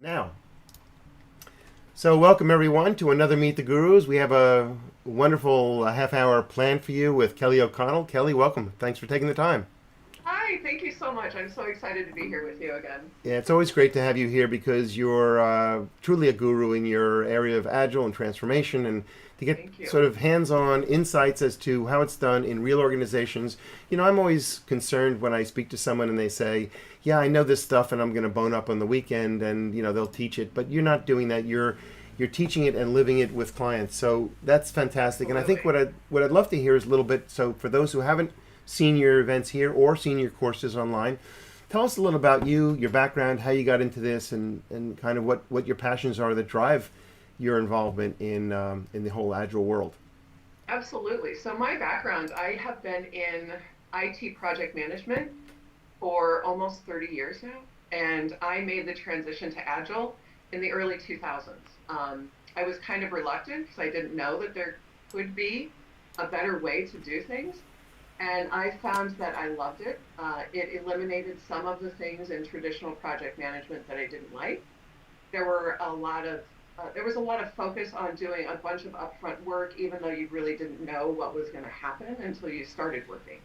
Now, so welcome everyone to another Meet the Gurus. We have a wonderful half hour planned for you with Kelley O'Connell. Kelley, welcome. Thanks for taking the time. Hi, thank you so much. I'm so excited to be here with you again. Yeah, it's always great to have you here because you're truly a guru in your area of agile and transformation and to get Thank you. sort of hands-on insights as to how it's done in real organizations. I'm always concerned when I speak to someone and they say, "Yeah, I know this stuff and I'm going to bone up on the weekend," and they'll teach it, but you're not doing that. You're teaching it and living it with clients. So that's fantastic. And I think Absolutely. what I'd love to hear is a little bit. So for those who haven't seen your events here or seen your courses online, tell us a little about you, your background, how you got into this, and kind of what your passions are that drive your involvement in the whole agile world. Absolutely. So my background, I have been in IT project management for almost 30 years now, and I made the transition to Agile in the early 2000s. I was kind of reluctant because I didn't know that there could be a better way to do things. And I found that I loved it. It eliminated some of the things in traditional project management that I didn't like. There were a lot of there was a lot of focus on doing a bunch of upfront work, even though you really didn't know what was going to happen until you started working.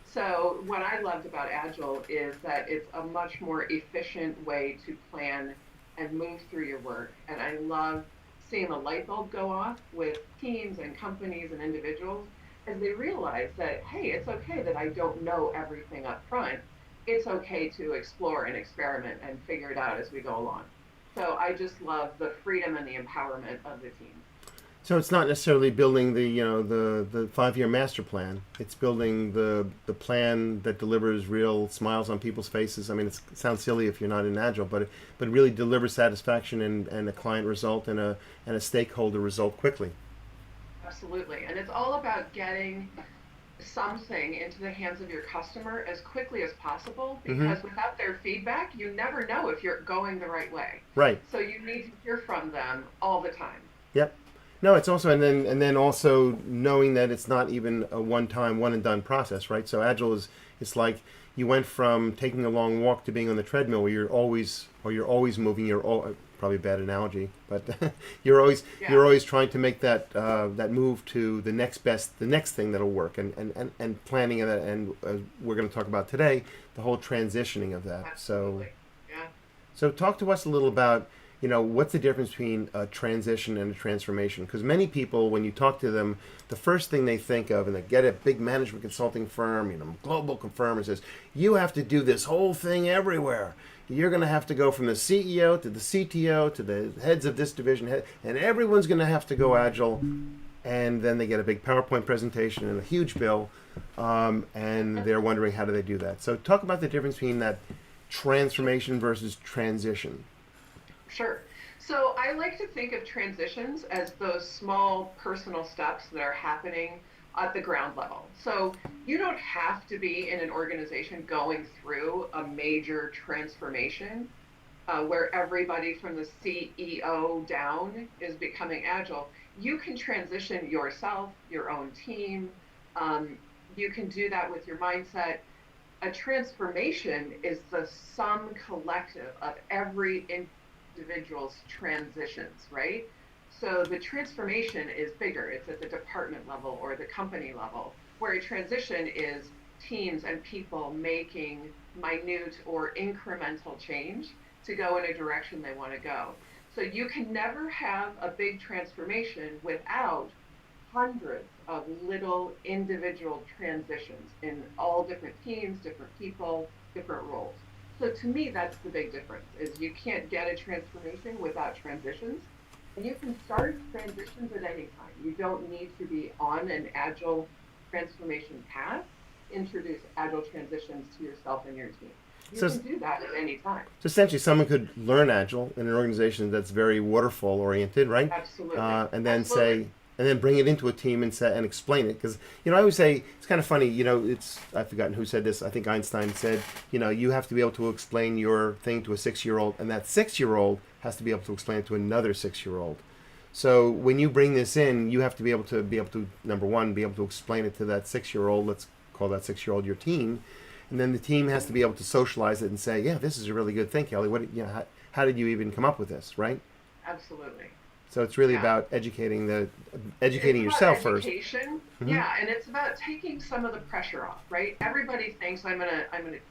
So what I loved about Agile is that it's a much more efficient way to plan and move through your work. And I love seeing the light bulb go off with teams and companies and individuals as they realize that, hey, it's okay that I don't know everything up front. It's okay to explore and experiment and figure it out as we go along. So I just love the freedom and the empowerment of the team. So it's not necessarily building the 5-year master plan. It's building the plan that delivers real smiles on people's faces. I mean, it sounds silly if you're not in agile, but it really delivers satisfaction and a client result and a stakeholder result quickly. Absolutely. And it's all about getting something into the hands of your customer as quickly as possible Mm-hmm. because without their feedback, you never know if you're going the right way. Right. So you need to hear from them all the time. Yep. No, it's also and then also knowing that it's not even a one-time, one-and-done process, right? So agile is it's like you went from taking a long walk to being on the treadmill, where you're always moving. Probably a bad analogy, but you're Yeah, always trying to make that move to the next thing that'll work, and planning of that, and we're going to talk about today the whole transitioning of that. So absolutely. Yeah. so talk to us a little about, what's the difference between a transition and a transformation? Because many people, when you talk to them, the first thing they think of, and they get a big management consulting firm, global firm, and says, you have to do this whole thing everywhere. You're going to have to go from the CEO to the CTO to the heads of this division, and everyone's going to have to go agile. And then they get a big PowerPoint presentation and a huge bill, and they're wondering how do they do that. So talk about the difference between that transformation versus transition. Sure. So I like to think of transitions as those small personal steps that are happening at the ground level. So you don't have to be in an organization going through a major transformation where everybody from the CEO down is becoming agile. You can transition yourself, your own team. Um, you can do that with your mindset. A transformation is the sum collective of every individual's transitions, right? So the transformation is bigger. It's at the department level or the company level, where a transition is teams and people making minute or incremental change to go in a direction they want to go. So you can never have a big transformation without hundreds of little individual transitions in all different teams, different people, different roles. So to me, that's the big difference is you can't get a transformation without transitions. And you can start transitions at any time. You don't need to be on an agile transformation path. Introduce agile transitions to yourself and your team. You So, can do that at any time. so essentially, someone could learn agile in an organization that's very waterfall oriented, right? Absolutely. And then Absolutely. say, and then bring it into a team and say and explain it. Because I always say it's kind of funny. It's I've forgotten who said this. I think Einstein said, you have to be able to explain your thing to a 6-year-old, and that 6-year-old has to be able to explain it to another 6-year-old. So when you bring this in, you have to be able to number one be able to explain it to that 6-year-old. Let's call that 6-year-old your team, and then the team has to be able to socialize it and say, yeah, this is a really good thing, Kelley. how did you even come up with this, right? Absolutely. So it's really Yeah. about It's educating about yourself first. education. Hmm. Yeah, and it's about taking some of the pressure off, right? Everybody thinks I'm gonna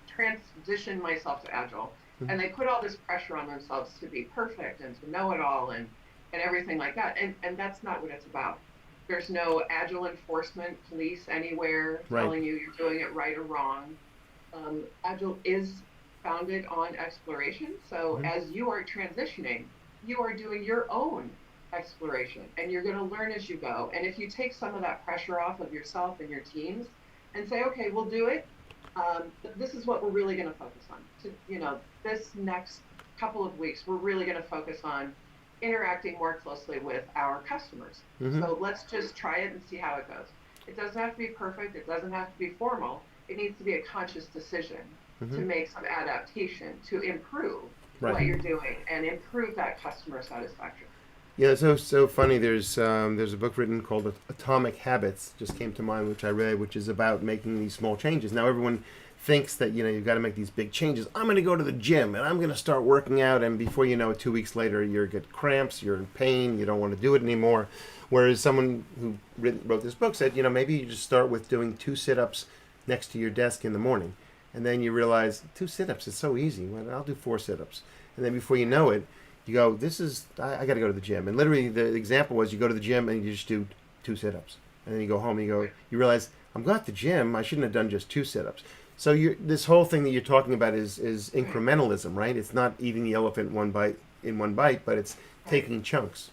transition myself to agile, Hmm. and they put all this pressure on themselves to be perfect and to know it all and everything like that. And that's not what it's about. There's no agile enforcement police anywhere Right. telling you you're doing it right or wrong. Agile is founded on exploration. So Hmm. as you are transitioning, you are doing your own exploration and you're going to learn as you go. And if you take some of that pressure off of yourself and your teams and say, okay, we'll do it. This is what we're really going to focus on. This next couple of weeks, we're really going to focus on interacting more closely with our customers. Hmm. So let's just try it and see how it goes. It doesn't have to be perfect. It doesn't have to be formal. It needs to be a conscious decision to Hmm. make some adaptation to improve Right. what you're doing and improve that customer satisfaction. Yeah, so funny. There's a book written called Atomic Habits, just came to mind, which I read, which is about making these small changes. Now everyone thinks that you've got to make these big changes. I'm going to go to the gym and I'm going to start working out, and before you know it, 2 weeks later you get cramps, you're in pain, you don't want to do it anymore. Whereas someone who wrote this book said, maybe you just start with doing 2 sit-ups next to your desk in the morning, and then you realize 2 sit-ups is so easy. Well, I'll do 4 sit-ups, and then before you know it, you go, I got to go to the gym. And literally the example was you go to the gym and you just do 2 sit-ups. And then you go home and you realize, I'm going to the gym. I shouldn't have done just 2 sit-ups. So this whole thing that you're talking about is Right. incrementalism, right? It's not eating the elephant in one bite, but it's Right. taking chunks.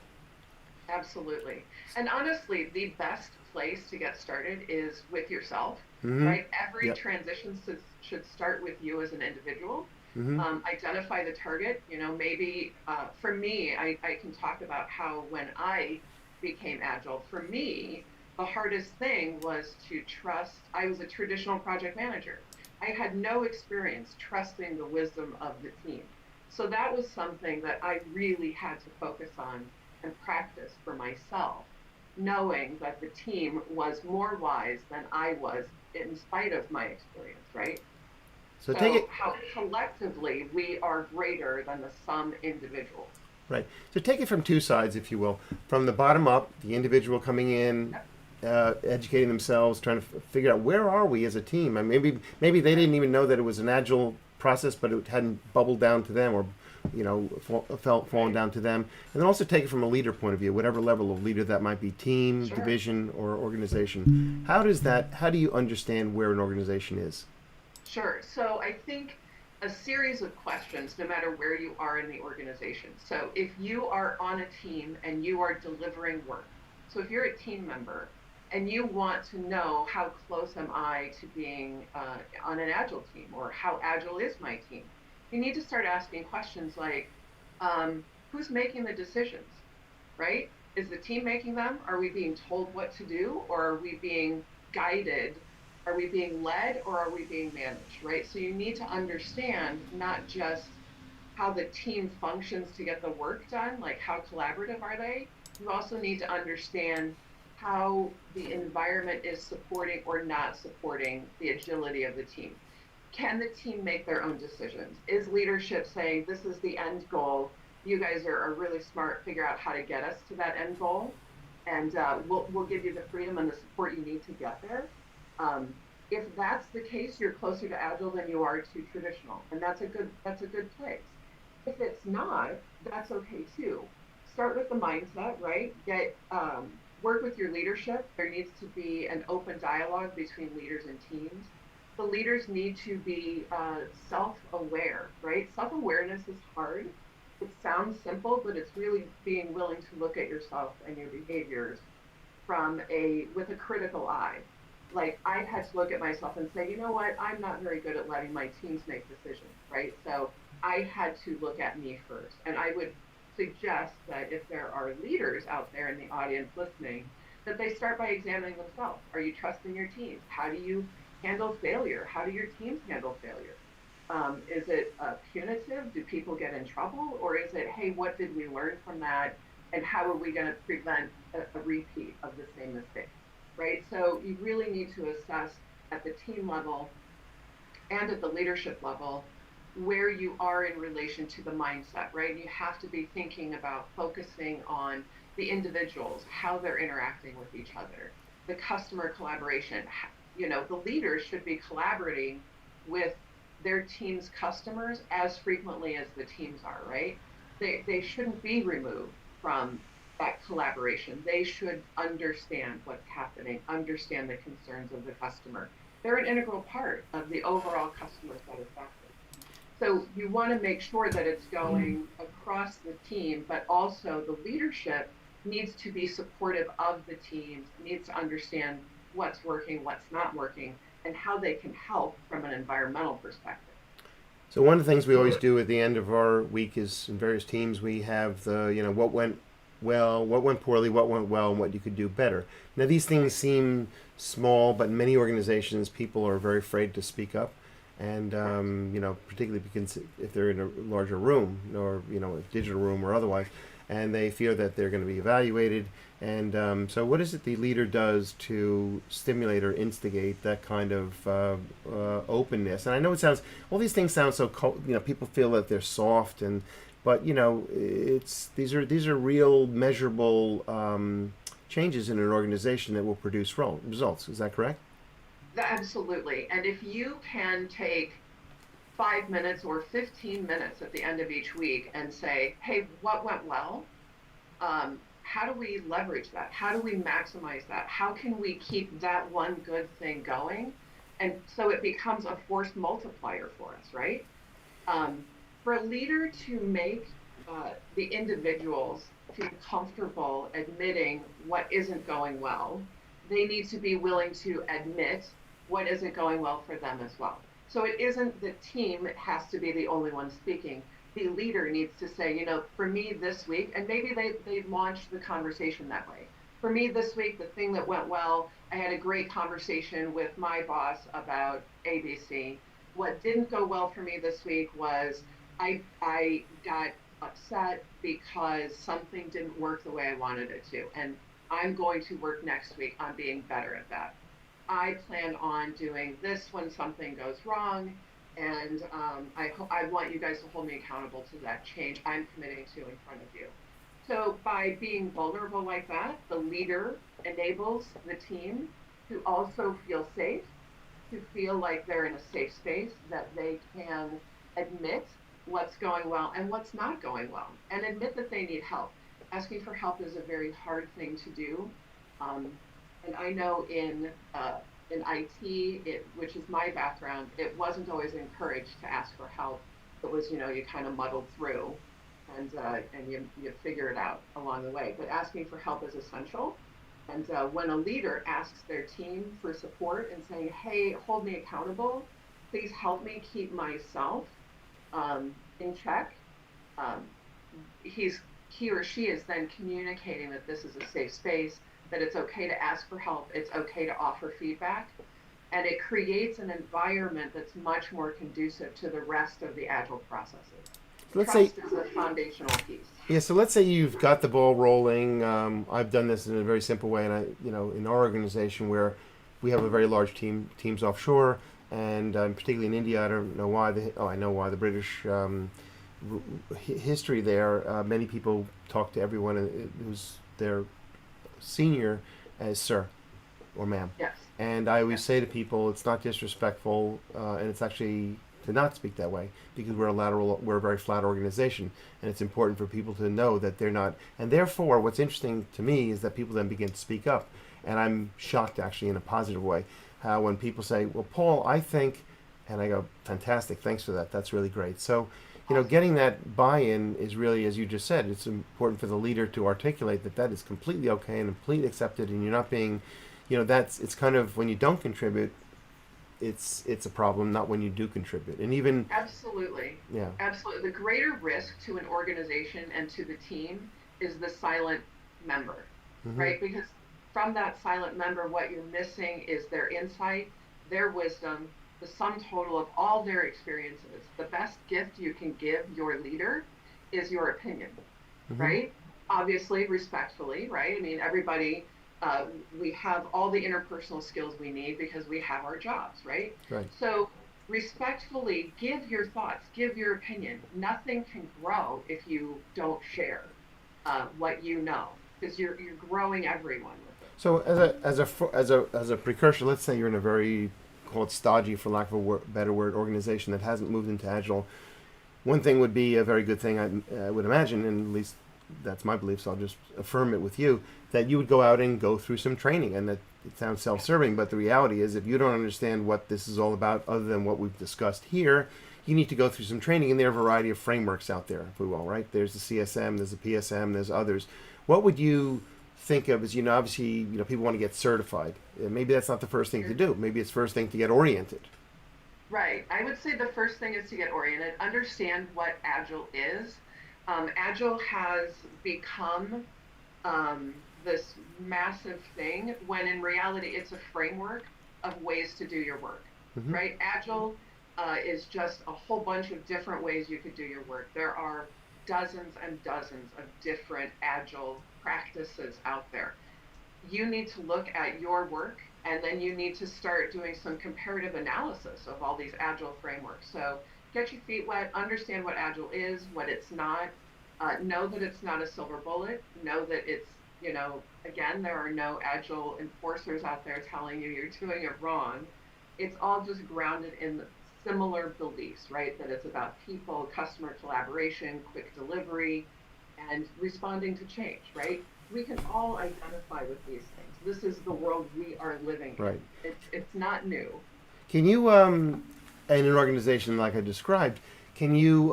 Absolutely. And honestly, the best place to get started is with yourself, Mm-hmm. right? Every Yep. transition should start with you as an individual. Mm-hmm. Identify the target. Maybe for me, I can talk about how when I became agile, for me, the hardest thing was to trust. I was a traditional project manager. I had no experience trusting the wisdom of the team. So that was something that I really had to focus on and practice for myself, knowing that the team was more wise than I was in spite of my experience, right? So take So, it how collectively we are greater than the sum individuals. right. So take it from two sides, if you will, from the bottom up, the individual coming in, Yep. educating themselves, trying to figure out where are we as a team. And maybe they didn't even know that it was an agile process, but it hadn't bubbled down to them, or fallen Right. down to them. And then also take it from a leader point of view, whatever level of leader that might be, team, Sure. division, or organization. How do you understand where an organization is? Sure. So, I think a series of questions, no matter where you are in the organization. So, if you are on a team and you are delivering work, so if you're a team member and you want to know how close am I to being on an agile team or how agile is my team, you need to start asking questions like, who's making the decisions, right? Is the team making them? Are we being told what to do, or are we being guided? Are we being led, or are we being managed, right? So you need to understand not just how the team functions to get the work done, like how collaborative are they? You also need to understand how the environment is supporting or not supporting the agility of the team. Can the team make their own decisions? Is leadership saying, this is the end goal? You guys are really smart, figure out how to get us to that end goal. And we'll give you the freedom and the support you need to get there. Um, if that's the case, you're closer to agile than you are to traditional, and that's a good place. If it's not, that's okay too. Start with the mindset, right? Work with your leadership. There needs to be an open dialogue between leaders and teams. The leaders need to be self-aware, right? Self-awareness is hard. It sounds simple, but it's really being willing to look at yourself and your behaviors with a critical eye. Like I had to look at myself and say, you know what, I'm not very good at letting my teams make decisions, right? So I had to look at me first. And I would suggest that if there are leaders out there in the audience listening, that they start by examining themselves. Are you trusting your teams? How do you handle failure? How do your teams handle failure? Is it punitive? Do people get in trouble? Or is it, hey, what did we learn from that? And how are we going to prevent a repeat of the same mistake? Right? So you really need to assess at the team level and at the leadership level where you are in relation to the mindset, right? You have to be thinking about focusing on the individuals, how they're interacting with each other, the customer collaboration. The leaders should be collaborating with their team's customers as frequently as the teams are, right? They shouldn't be removed from that collaboration. They should understand what's happening, understand the concerns of the customer. They're an integral part of the overall customer satisfaction. So you want to make sure that it's going across the team, but also the leadership needs to be supportive of the teams, needs to understand what's working, what's not working, and how they can help from an environmental perspective. So one of the things we always do at the end of our week is in various teams we have the what went well, what went poorly, what went well, and what you could do better. Now these things seem small, but in many organizations people are very afraid to speak up, and particularly because if they're in a larger room or a digital room or otherwise, and they fear that they're going to be evaluated. And so, what is it the leader does to stimulate or instigate that kind of openness? And I know all these things sound so, people feel that they're soft, but it's these are real, measurable changes in an organization that will produce results. Is that correct? Absolutely. And if you can take 5 minutes or 15 minutes at the end of each week and say, hey, what went well? How do we leverage that? How do we maximize that? How can we keep that one good thing going? And so it becomes a force multiplier for us, right? For a leader to make the individuals feel comfortable admitting what isn't going well, they need to be willing to admit what isn't going well for them as well. So it isn't the team has to be the only one speaking. The leader needs to say, for me this week, and maybe they launched the conversation that way. For me this week, the thing that went well, I had a great conversation with my boss about ABC. What didn't go well for me this week was I got upset because something didn't work the way I wanted it to. And I'm going to work next week on being better at that. I plan on doing this when something goes wrong, and I want you guys to hold me accountable to that change I'm committing to in front of you. So by being vulnerable like that, the leader enables the team to also feel safe, to feel like they're in a safe space, that they can admit what's going well and what's not going well, and admit that they need help. Asking for help is a very hard thing to do. And I know in IT, which is my background, it wasn't always encouraged to ask for help. It was, you kind of muddled through, and you figure it out along the way. But asking for help is essential. And when a leader asks their team for support and saying, "Hey, hold me accountable. Please help me keep myself in check," um, he or she is then communicating that this is a safe space, that it's okay to ask for help, it's okay to offer feedback, and it creates an environment that's much more conducive to the rest of the Agile processes. Trust is a foundational piece. Yeah, so let's say you've got the ball rolling. I've done this in a very simple way, and in our organization where we have a very large teams offshore, and particularly in India, I don't know why. I know why. The British history there. Many people talk to everyone who's their senior as sir or ma'am. Yes. And I always say to people, it's not disrespectful, and it's actually to not speak that way, because we're a very flat organization, and it's important for people to know that they're not. And therefore, what's interesting to me is that people then begin to speak up, and I'm shocked actually in a positive way, how when people say, "Well, Paul, I think," and I go, "Fantastic, thanks for that. That's really great." So, getting that buy-in is really, as you just said, it's important for the leader to articulate that is completely okay and completely accepted, and you're not being, it's kind of when you don't contribute, it's a problem, not when you do contribute. And even absolutely, yeah, absolutely, the greater risk to an organization and to the team is the silent member, right? Because from that silent member, what you're missing is their insight, their wisdom, the sum total of all their experiences. The best gift you can give your leader is your opinion, right? Obviously, respectfully, right? I mean, everybody, we have all the interpersonal skills we need because we have our jobs, right? Right. So respectfully give your thoughts, give your opinion. Nothing can grow if you don't share what you know, because you're growing everyone with it. So as a precursor, let's say you're in a very, call it stodgy, for lack of a better word, organization that hasn't moved into agile. One thing would be a very good thing, I would imagine, and at least that's my belief, so I'll just affirm it with you, that you would go out and go through some training. And that it sounds self-serving, but the reality is if you don't understand what this is all about other than what we've discussed here, you need to go through some training. And there are a variety of frameworks out there, if we will, right? There's the CSM, there's the PSM, there's others. What would you think of as, obviously, people want to get certified. Maybe that's not the first thing to do. Maybe it's first thing to get oriented. Right. I would say the first thing is to get oriented, understand what Agile is. Agile has become this massive thing when in reality it's a framework of ways to do your work, Mm-hmm. right? Agile is just a whole bunch of different ways you could do your work. There are dozens and dozens of different Agile practices out there. You need to look at your work and then you need to start doing some comparative analysis of all these Agile frameworks. So get your feet wet, understand what Agile is, what it's not, know that it's not a silver bullet, know that it's, again, there are no Agile enforcers out there telling you you're doing it wrong. It's all just grounded in similar beliefs, right? That it's about people, customer collaboration, quick delivery, and responding to change, right? We can all identify with these things. This is the world we are living in. Right. It's not new. Can you, in an organization like I described, can you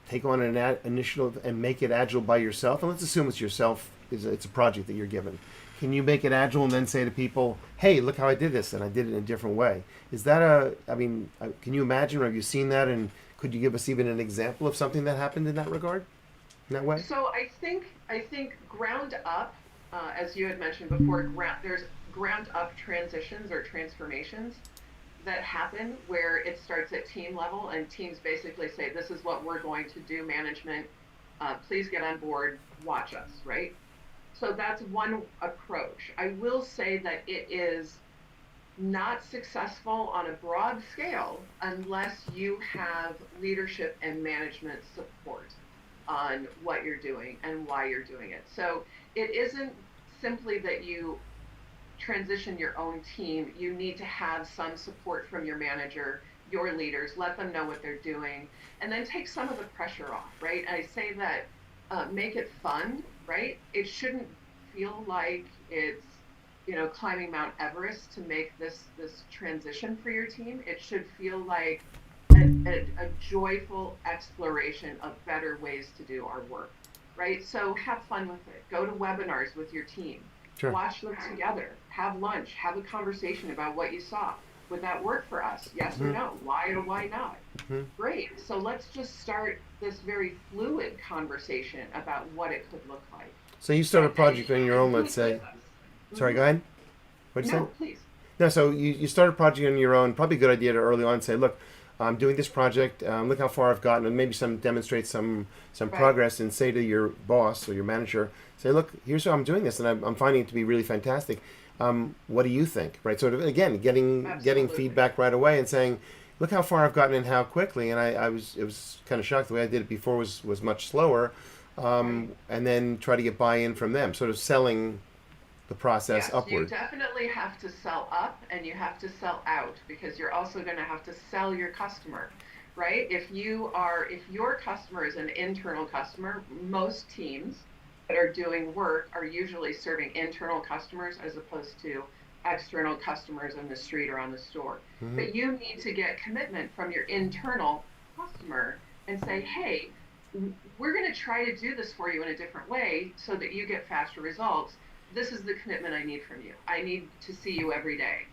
take on an initiative and make it agile by yourself? And let's assume it's yourself. It's a project that you're given. Can you make it agile and then say to people, "Hey, look how I did this, and I did it in a different way"? Is that can you imagine? Or have you seen that? And could you give us even an example of something that happened in that regard, in that way? So I think ground up, as you had mentioned before, there's ground up transitions or transformations that happen where it starts at team level and teams basically say, "This is what we're going to do, management. Please get on board, watch us," right? So that's one approach. I will say that it is not successful on a broad scale unless you have leadership and management support on what you're doing and why you're doing it. So it isn't simply that you transition your own team. You need to have some support from your manager, your leaders, let them know what they're doing, and then take some of the pressure off, right? I say that make it fun, right? It shouldn't feel like it's climbing Mount Everest to make this transition for your team. It should feel like a joyful exploration of better ways to do our work, right? So have fun with it. Go to webinars with your team. Sure. Watch them together. Have lunch. Have a conversation about what you saw. Would that work for us? Yes or no? Why or why not? Mm-hmm. Great. So let's just start this very fluid conversation about what it could look like. So you start a project on your own, let's say. Sorry, go ahead. What'd you say? No, please. No, so you start a project on your own. Probably a good idea to early on say, look, I'm doing this project. Look how far I've gotten, and maybe demonstrate some Right. progress, and say to your boss or your manager, say, look, here's how I'm doing this, and I'm finding it to be really fantastic. What do you think? Right. So again, getting Absolutely. feedback right away and saying, look how far I've gotten and how quickly. And it was kind of shocked. The way I did it before was much slower. Right. And then try to get buy-in from them, sort of selling the process Yes, you upward. definitely have to sell up and you have to sell out because you're also going to have to sell your customer, right? If your customer is an internal customer, most teams that are doing work are usually serving internal customers as opposed to external customers in the street or on the store. Mm-hmm. But you need to get commitment from your internal customer and say, "Hey, we're going to try to do this for you in a different way so that you get faster results. This is the commitment I need from you. I need to see you every day.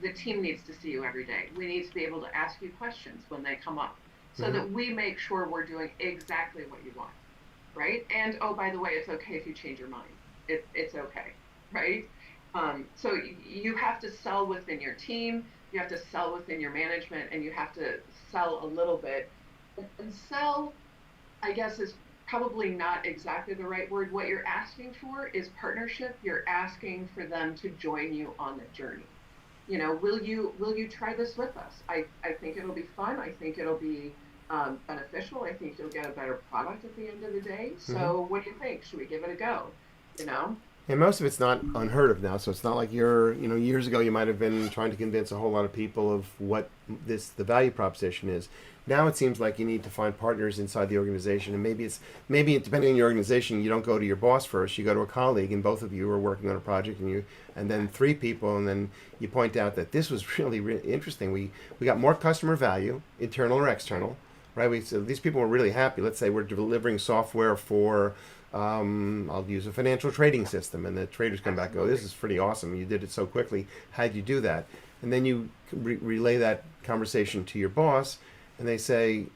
The team needs to see you every day. We need to be able to ask you questions when they come up so Mm-hmm. that we make sure we're doing exactly what you want, right? And oh, by the way, it's okay if you change your mind. It's okay, right? So you have to sell within your team, you have to sell within your management, and you have to sell a little bit. And sell, I guess, is probably not exactly the right word. What you're asking for is partnership. You're asking for them to join you on the journey. will you try this with us? I think it'll be fun. I think it'll be beneficial. I think you'll get a better product at the end of the day. Hmm. So what do you think? Should we give it a go? You know? And most of it's not unheard of now, so it's not like years ago you might have been trying to convince a whole lot of people of what the value proposition is. Now it seems like you need to find partners inside the organization, and maybe depending on your organization, you don't go to your boss first, you go to a colleague, and both of you are working on a project, and then three people, and then you point out that this was really interesting. We got more customer value, internal or external, right? So these people were really happy. Let's say we're delivering software for I'll use a financial trading system, and the traders come back and go, this is pretty awesome. You did it so quickly. How'd you do that? And then you relay that conversation to your boss, and they say,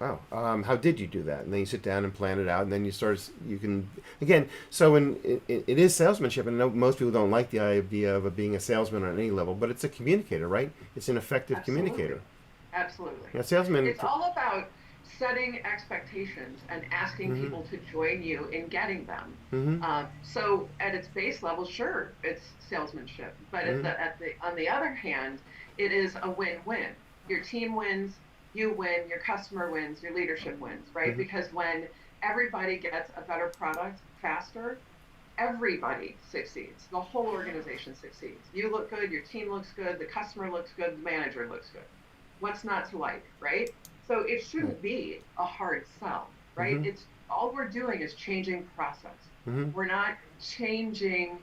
wow, how did you do that? And then you sit down and plan it out, and then you can, again, so it is salesmanship, and I know most people don't like the idea of being a salesman on any level, but it's a communicator, right? It's an effective Absolutely. communicator. Absolutely. A salesman. It's all about setting expectations and asking Mm-hmm. people to join you in getting them. Mm-hmm. So at its base level, sure, it's salesmanship, but Mm-hmm. on the other hand, it is a win-win. Your team wins, you win, your customer wins, your leadership wins, right? Mm-hmm. Because when everybody gets a better product faster, everybody succeeds. The whole organization succeeds. You look good, your team looks good, the customer looks good, the manager looks good. What's not to like, right? So it shouldn't be a hard sell, right? Mm-hmm. It's all we're doing is changing process. Mm-hmm. We're not changing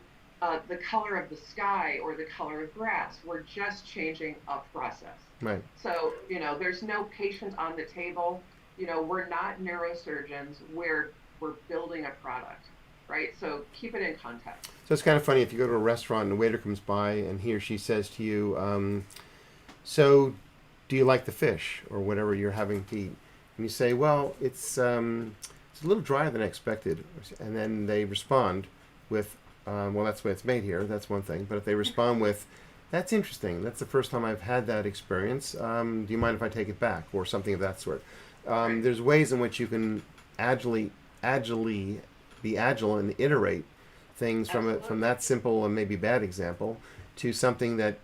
the color of the sky or the color of grass. We're just changing a process. Right. So, there's no patient on the table. We're not neurosurgeons. We're building a product, right? So keep it in context. So it's kind of funny if you go to a restaurant and the waiter comes by and he or she says to you, so do you like the fish or whatever you're having to eat? And you say, well, it's a little drier than I expected. And then they respond with, well, that's the way it's made here. That's one thing. But if they respond with, that's interesting. That's the first time I've had that experience. Do you mind if I take it back? Or something of that sort. Right. There's ways in which you can agilely be agile and iterate things from that simple and maybe bad example to something that,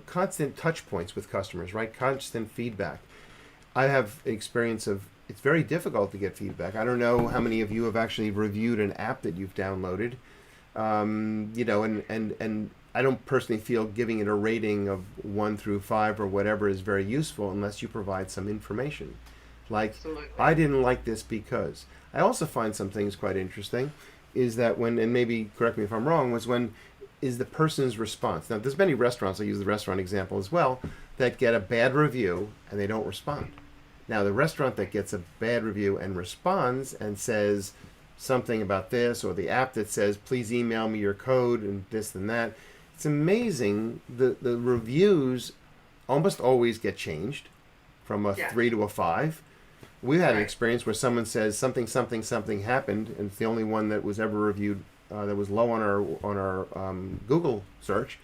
constant touch points with customers, right? Constant feedback. I have an experience of it's very difficult to get feedback. I don't know how many of you have actually reviewed an app that you've downloaded, and I don't personally feel giving it a rating of 1 through 5 or whatever is very useful unless you provide some information. Like, Absolutely. I didn't like this because. I also find some things quite interesting is that when, and maybe correct me if I'm wrong, is the person's response. Now, there's many restaurants, I use the restaurant example as well, that get a bad review and they don't respond. Now, the restaurant that gets a bad review and responds and says something about this, or the app that says, please email me your code and this and that, it's amazing. The reviews almost always get changed from a Yes. 3 to a 5. We've had an Right. experience where someone says something happened, and it's the only one that was ever reviewed that was low on our Google search,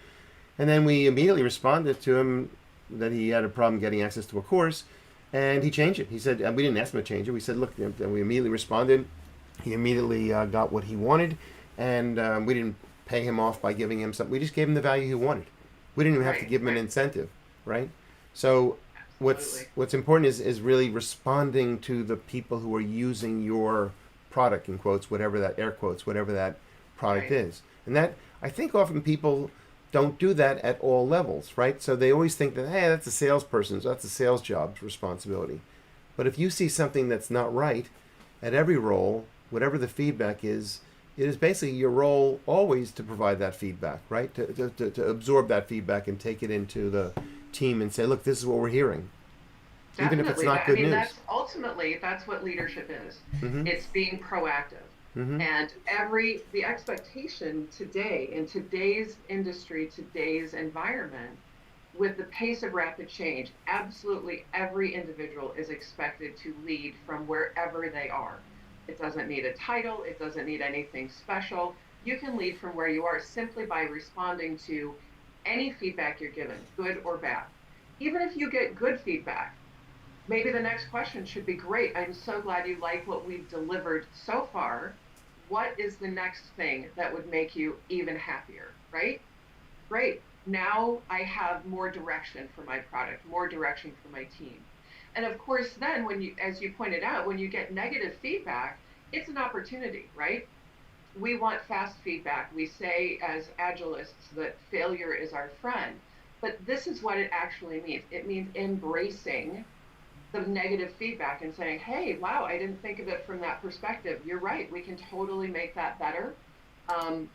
and then we immediately responded to him that he had a problem getting access to a course, and he changed it. He said, and we didn't ask him to change it. We said, look, and we immediately responded. He immediately got what he wanted, and we didn't pay him off by giving him something. We just gave him the value he wanted. We didn't even have to Right, give him an right. incentive, right? So Absolutely. what's important is really responding to the people who are using your product, in quotes, whatever that air quotes, whatever that product Right. is. And that, I think often people don't do that at all levels, right? So they always think that, hey, that's a salesperson's, that's a sales job's responsibility. But if you see something that's not right at every role, whatever the feedback is, it is basically your role always to provide that feedback, right? To absorb that feedback and take it into the team and say, look, this is what we're hearing. Even if it's Definitely. not good news. That's what leadership is. Mm-hmm. It's being proactive. Mm-hmm. And the expectation today, in today's industry, today's environment, with the pace of rapid change, absolutely every individual is expected to lead from wherever they are. It doesn't need a title, it doesn't need anything special. You can lead from where you are simply by responding to any feedback you're given, good or bad. Even if you get good feedback, maybe the next question should be, great, I'm so glad you like what we've delivered so far. What is the next thing that would make you even happier, right? Great. Now I have more direction for my product, more direction for my team. And of course, then when you, as you pointed out, when you get negative feedback, it's an opportunity, right? We want fast feedback. We say as Agilists that failure is our friend. But this is what it actually means. It means embracing the negative feedback and saying, hey, wow, I didn't think of it from that perspective. You're right. We can totally make that better. Um,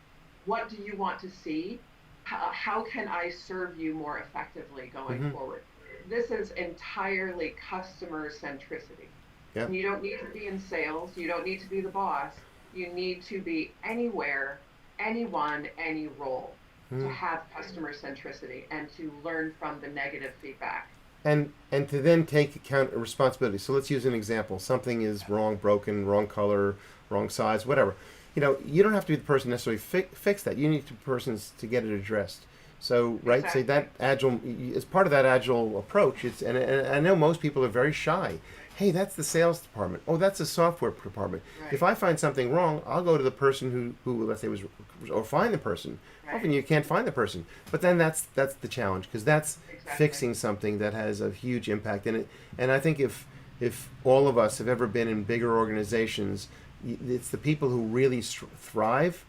what do you want to see? How can I serve you more effectively going Mm-hmm. forward? This is entirely customer centricity. Yeah. And you don't need to be in sales. You don't need to be the boss. You need to be anywhere, anyone, any role to Mm-hmm. have customer centricity and to learn from the negative feedback. And to then take account responsibility. So let's use an example. Something is wrong, broken, wrong color, wrong size, whatever. You don't have to be the person necessarily fix that. You need the persons to get it addressed. So, right, say Exactly. that agile as part of that agile approach. And I know most people are very shy. Hey, that's the sales department. Oh, that's the software department. If Right. I find something wrong, I'll go to the person who let's say was, or find the person. Often Right. you can't find the person, but then that's the challenge because that's Exactly. fixing something that has a huge impact in it. And I think if all of us have ever been in bigger organizations, it's the people who really thrive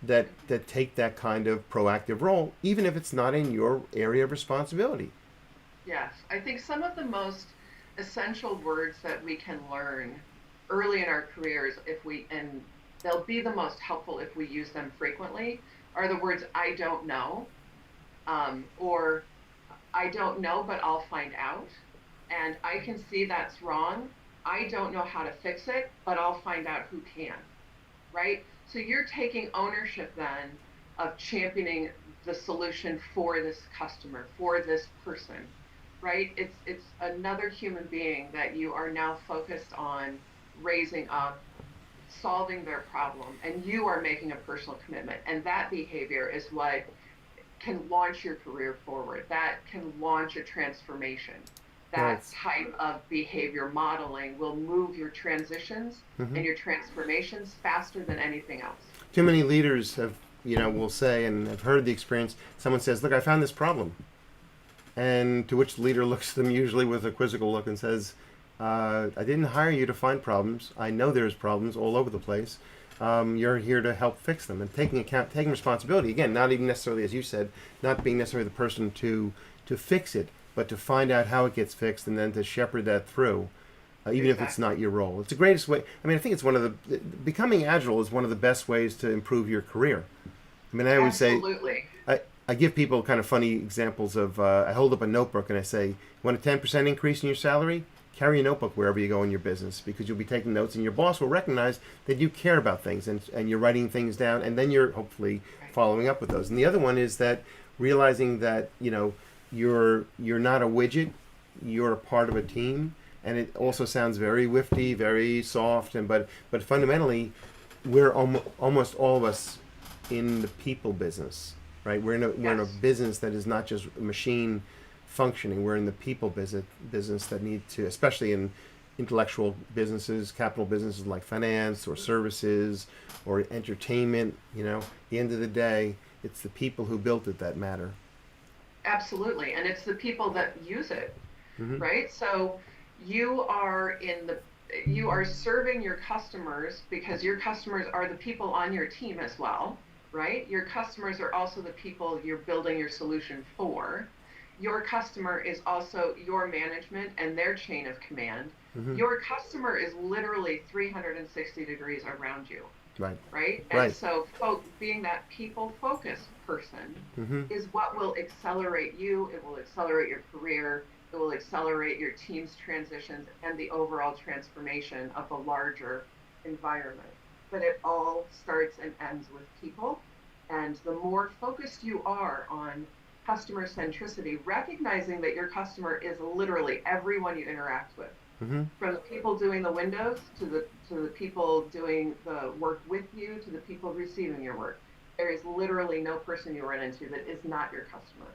that take that kind of proactive role, even if it's not in your area of responsibility. Yes, I think some of the most essential words that we can learn early in our careers, if we, and they'll be the most helpful if we use them frequently, are the words I don't know, or I don't know, but I'll find out. And I can see that's wrong. I don't know how to fix it, but I'll find out who can, right? So you're taking ownership then of championing the solution for this customer, for this person, right? It's another human being that you are now focused on raising up, solving their problem, and you are making a personal commitment. And that behavior is what can launch your career forward. That can launch a transformation. That That's type of behavior modeling will move your transitions mm-hmm. and your transformations faster than anything else. Too many leaders have will say, and I've heard the experience. Someone says, "Look, I found this problem," and to which the leader looks at them usually with a quizzical look and says, "I didn't hire you to find problems. I know there's problems all over the place. You're here to help fix them." And taking responsibility again, not even necessarily as you said, not being necessarily the person to fix it, but to find out how it gets fixed and then to shepherd that through. Even if it's Exactly. not your role, it's the greatest way. I mean, I think it's one of the becoming agile is one of the best ways to improve your career. I mean, I always say, Absolutely. I give people kind of funny examples of I hold up a notebook and I say, "You want a 10% increase in your salary? Carry a notebook wherever you go in your business because you'll be taking notes and your boss will recognize that you care about things and you're writing things down and then you're hopefully Right. following up with those." And the other one is that realizing that you're not a widget, you're a part of a team, and it Yeah. also sounds very wifty, very soft, and but fundamentally, we're almost all of us in the people business, right? We're in a Yes. business that is not just a machine functioning. We're in the people business that need to, especially in intellectual businesses, capital businesses like finance or services or entertainment. At the end of the day, it's the people who built it that matter. Absolutely. And it's the people that use it, Mm-hmm. right? So you are in the you are serving your customers because your customers are the people on your team as well, right? Your customers are also the people you're building your solution for. Your customer is also your management and their chain of command. Mm-hmm. Your customer is literally 360 degrees around you, Right. right? And Right. so being that people focused person Mm-hmm. is what will accelerate you, it will accelerate your career, it will accelerate your team's transitions and the overall transformation of the larger environment. But it all starts and ends with people. And the more focused you are on customer centricity, recognizing that your customer is literally everyone you interact with, Mm-hmm. from the people doing the windows to the people doing the work with you to the people receiving your work. There is literally no person you run into that is not your customer.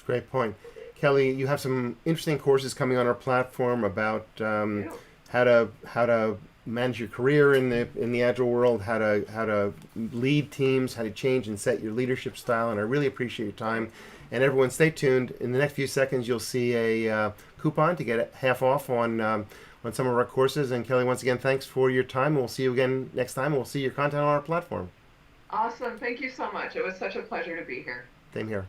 Great point. Kelley, you have some interesting courses coming on our platform about I do. how to manage your career in the agile world, how to lead teams, how to change and set your leadership style. And I really appreciate your time. And everyone, stay tuned. In the next few seconds, you'll see a coupon to get half off on some of our courses. And Kelley, once again, thanks for your time. We'll see you again next time. We'll see your content on our platform. Awesome. Thank you so much. It was such a pleasure to be here. Same here.